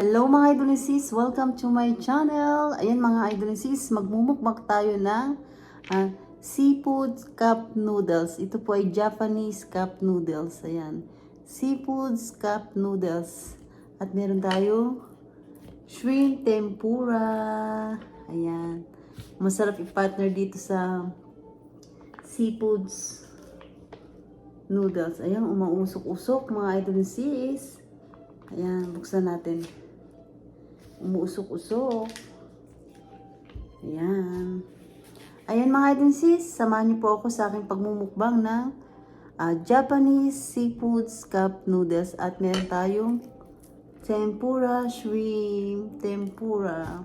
Hello mga idolisis! Welcome to my channel! Ayan mga idolisis, magmumukbang tayo ng seafood cup noodles. Ito po ay Japanese cup noodles. Ayan. Seafood cup noodles. At meron tayo shrimp tempura. Ayan. Masarap i-partner dito sa seafoods noodles. Ayan, umausok-usok mga idolisis. Ayan, buksan natin. Umuusok-usok. Ayan. Ayan mga idolisis, samahan niyo po ako sa aking pagmumukbang ng Japanese seafoods cup noodles. At meron tayong tempura, shrimp, tempura.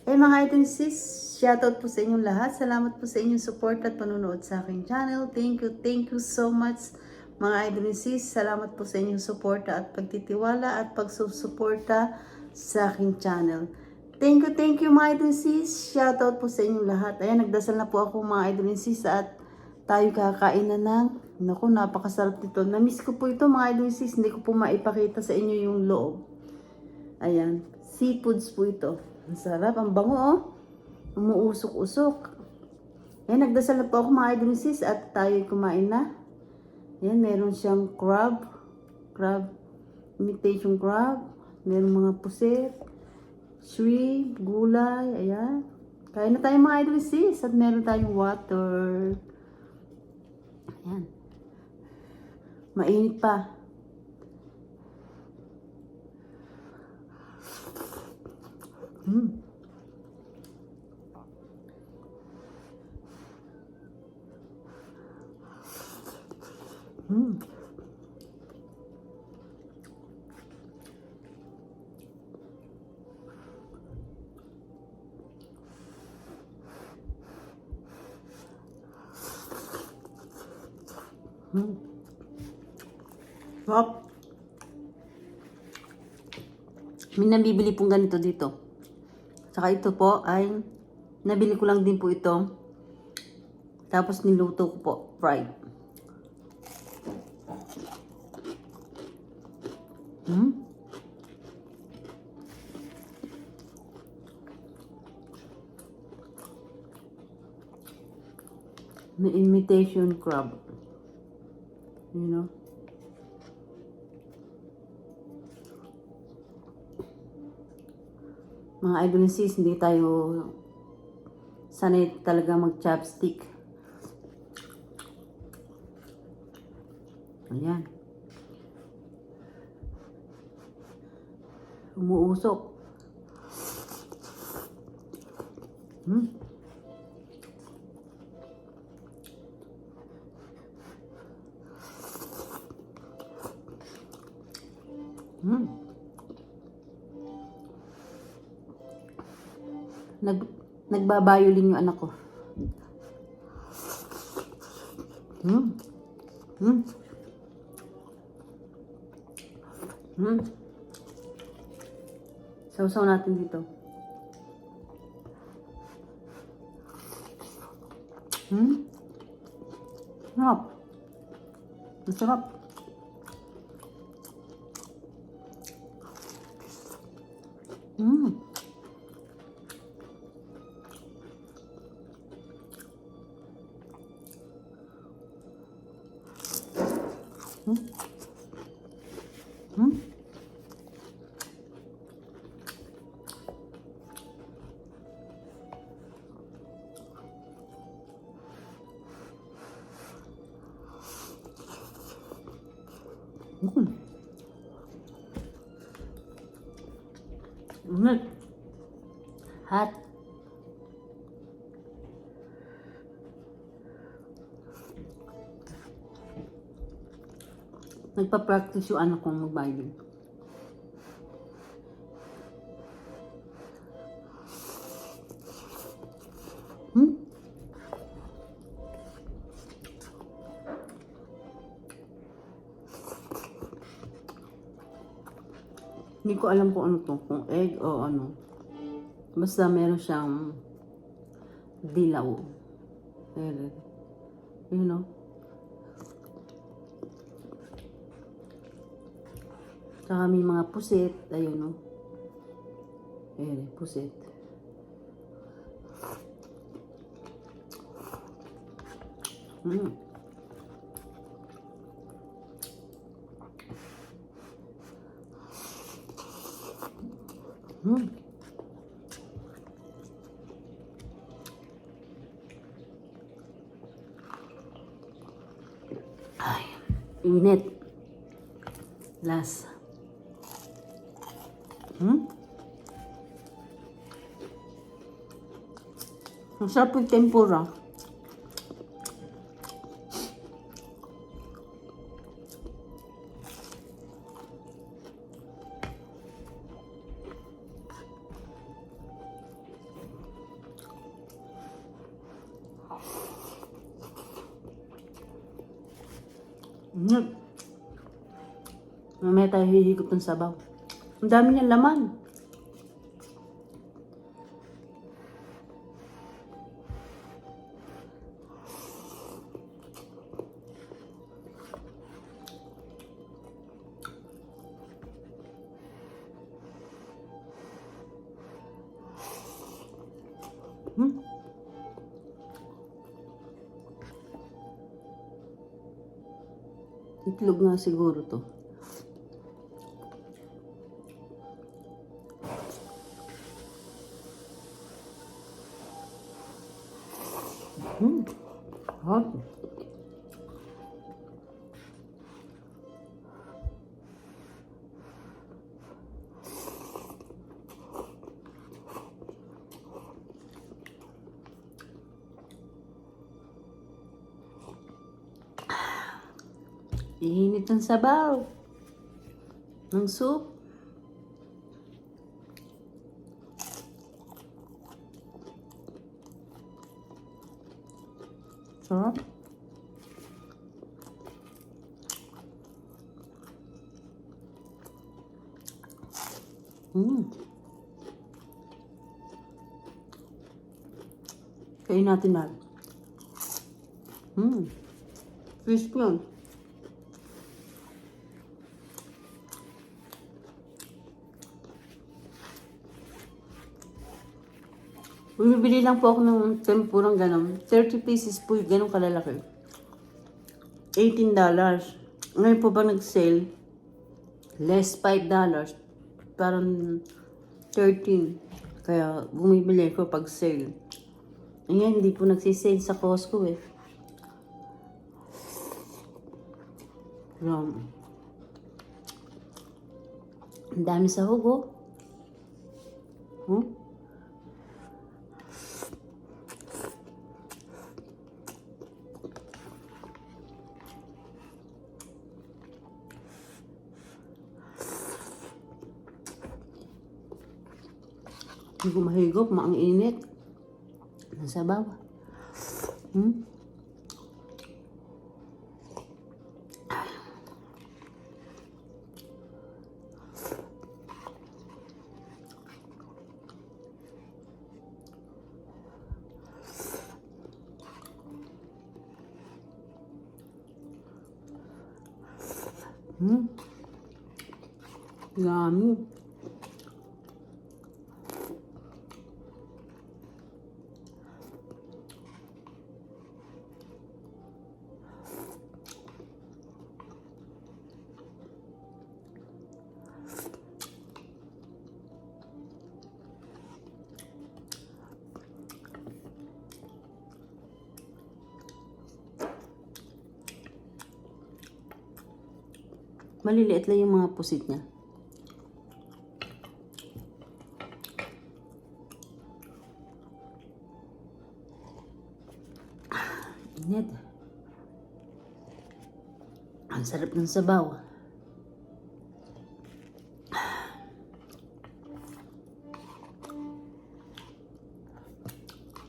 Ayan mga idolisis, shoutout po sa inyong lahat. Salamat po sa inyong support at panunood sa aking channel. Thank you so much mga idolisis. Salamat po sa inyong suporta at pagtitiwala at pagsusuporta sa aking channel. Thank you mga idolisis. Shoutout po sa inyong lahat. Ayan, nagdasal na po ako mga idolisis at tayo kakain na ng, naku, napakasarap nito. Namiss ko po ito mga idolisis. Hindi ko po maipakita sa inyo yung loob. Ayan, seafoods po ito. Ang sarap, ang bango oh. Umuusok-usok. Ayan, nagdasal na po ako mga idolisis at tayo kumain na. Ayan, meron siyang crab, imitation crab. Meron mga puset, shrimp, gulay, ayan. Kain na tayo mga idolisis at meron tayong water. Ayan. Mainit pa. Mm. Mm. Mm. Sarap. May nabibili pong ganito dito. Saka ito po ay nabili ko lang din po ito. Tapos niluto ko po, fried. Hmm? May imitation crab. You know? Mga idolisis, hindi tayo sanay talaga mag-chopstick. Ayan. Umuusok. Hmm. Hmm. Nagbabayolin yung anak ko. Hmm. Hmm. Hmm. Sausaw natin dito. Hmm. Sarap. Masarap. Hmm. Hmm. Hmm. Hmm. Init. Hot. Nagpa-practice yung anak kong mag-violin. Hmm? Hindi ko alam kung ano to, kung egg o ano. Basta meron siyang dilaw. You know? Tsaka may mga pusit, ayun no. Ere, pusit. Mm. Mm. Ay, init. Last. Hmm? Ang sarap yung tempura. Init. Mamaya tayo hihigop ng sabaw. Ang dami niyang laman. Hmm? Itlog nga siguro to. Hmm. Hot. Init ng sabaw. Ng soup. Sarap. Hmm. Kain natin na. Hmm. Crispy yun. Bumibili lang po ako ng tempurang gano'n. 30 pieces po yung gano'ng kalalaki. $18. Ngayon po ba nag-sale? Less $5. Parang 13. Kaya bumibili ko pag sale. Ngayon, hindi po nagsisale sa Costco eh. Ang dami sa hugo. Hmm? Hindi ko mahigop, maang init. Nasa baba. Hmm? Hmm? Yummy. Maliliit lang yung mga pusit niya. Init. Ang sarap ng sabaw.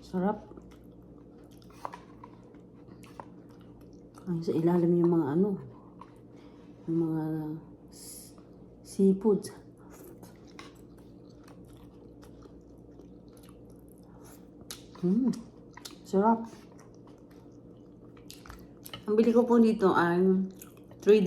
Sarap. Ang sa ilalim yung mga ano, yung mga seafoods. Sarap. Ang bili ko po dito ay $3.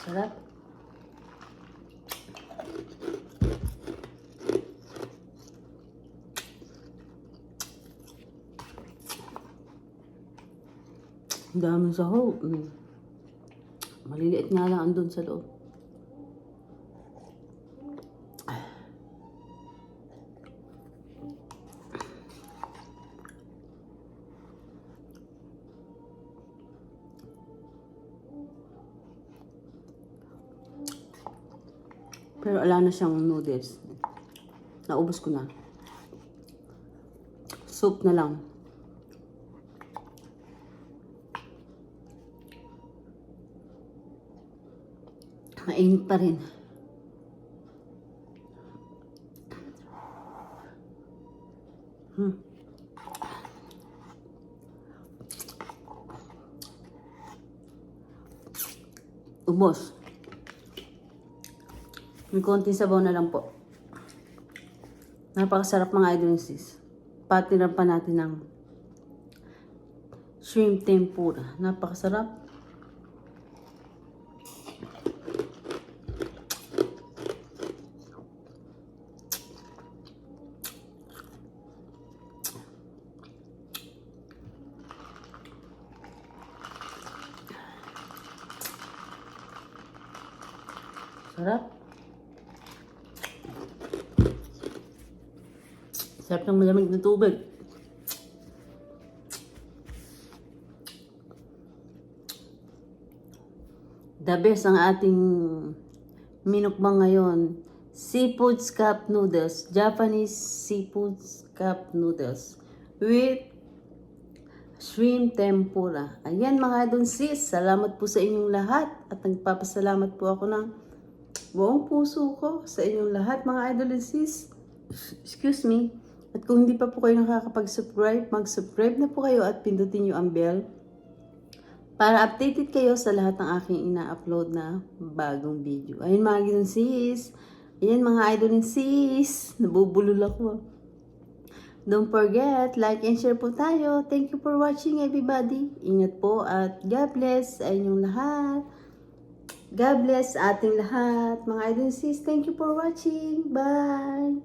Sarap. Ang daming sahog. Maliliit nga lang andun sa loob. Pero wala na siyang noodles. Naubos ko na. Soup na lang. Mainit pa rin. Ubos. May konting sabaw na lang po. Napakasarap mga idol sis. Patiran pa natin ng shrimp tempura. Napakasarap. Sarap. Sarap ng malamig na tubig. The best ang ating minukbang ngayon. Seafoods cup noodles. Japanese seafoods cup noodles. With shrimp tempura. Ayan mga idol sis. Salamat po sa inyong lahat. At nagpapasalamat po ako ng buong puso ko sa inyong lahat mga idol sis. Excuse me. At kung hindi pa po kayo nakakapag-subscribe, mag-subscribe na po kayo at pindutin nyo ang bell para updated kayo sa lahat ng aking ina-upload na bagong video. Ayun mga idol sis. Ayan mga idol sis. Nabubulol ako. Don't forget, like and share po tayo. Thank you for watching everybody. Ingat po at God bless sa inyong lahat. God bless ating lahat. Mga idol sis, thank you for watching. Bye!